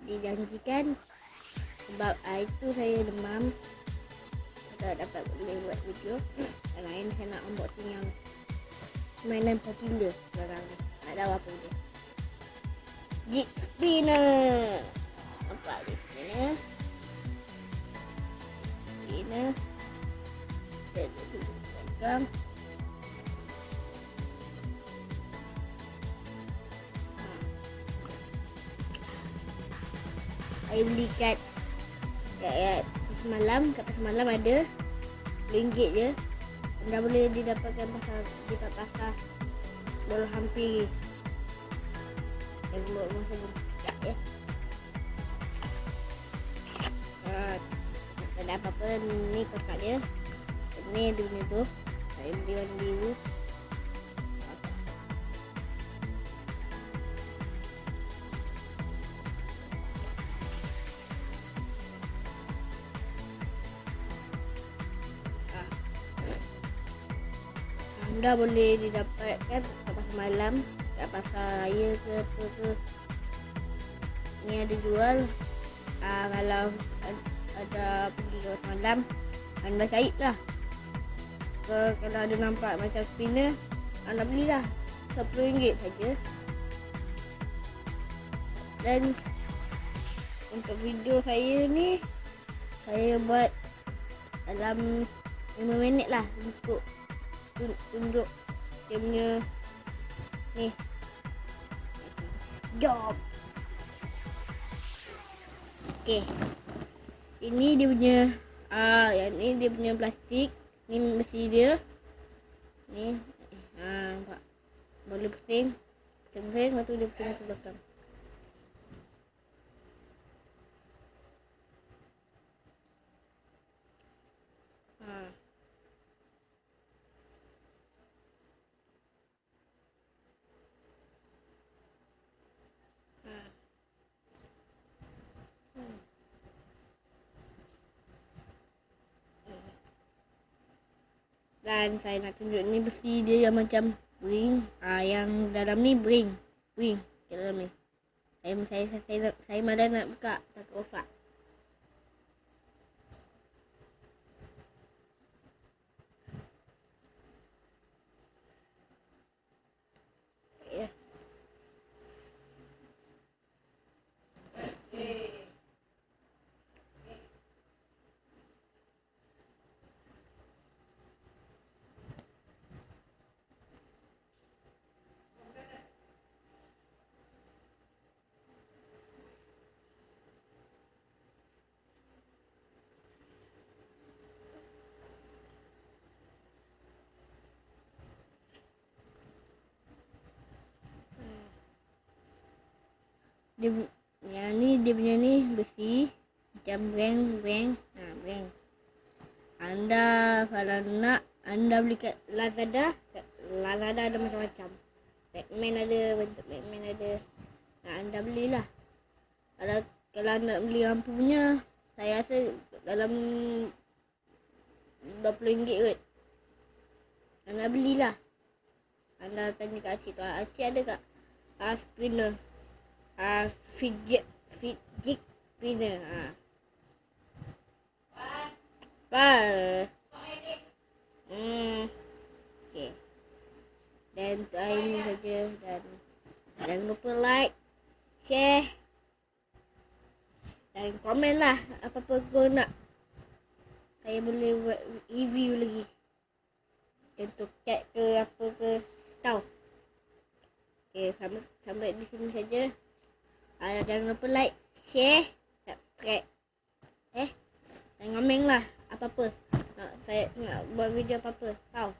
dijanjikan sebab itu saya demam tak dapat boleh buat video. Yang lain saya nak unboxing yang mainan popular sekarang ni. Nak tahu apa dia? Fidget spinner. Nampak ni spinner. Spinner. Kita dulu pegang. Saya beli kat semalam, kat semalam ada RM10 je. Dah boleh didapatkan dekat pasar baru hampir yang buat masa sekejap ya. Tak ada apa-apa, ni kakak dia. Ni dia punya tu. Saya beli warna biru. Dah boleh didapatkan kat pasar malam, kat pasar raya ke apa ke. Ni ada jual. Kalau ada pergi ke pasar malam, anda carilah. Kalau ada nampak macam spinner, anda belilah. RM10 saja. Dan untuk video saya ni, saya buat dalam 5 minit lah untuk tunjuk dia punya ni job. Okey. Ini dia punya yang ni dia punya plastik. Ni besi dia. Ni nampak. Boleh pusing. Pusing, lepas tu dia pusing ke belakang. Dan saya nak tunjuk ni besi dia yang macam ring. Yang dalam ni ring kat dalam ni. Saya malah nak buka, takut rosak. Ya. Yang ni dia punya ni besi macam brand. Brand. Anda kalau nak, anda beli kat Lazada. Lazada ada macam-macam. Batman ada, bentuk Batman ada. Anda belilah. Kalau nak beli lampu punya, saya rasa dalam RM20 kot. Anda belilah. Anda tanya kat Acik tu. Acik ada kat spinner. Fidget spinner. Okay. Dan untuk hari ni saja. Dan jangan lupa like, share dan komen lah apa-apa kau nak. Saya boleh buat review lagi. Contoh cat ke apa ke. Tahu. Okay, sampai di sini saja. Jangan lupa like, share, subscribe. Dan komen lah apa-apa. Saya nak buat video apa-apa. Tahu.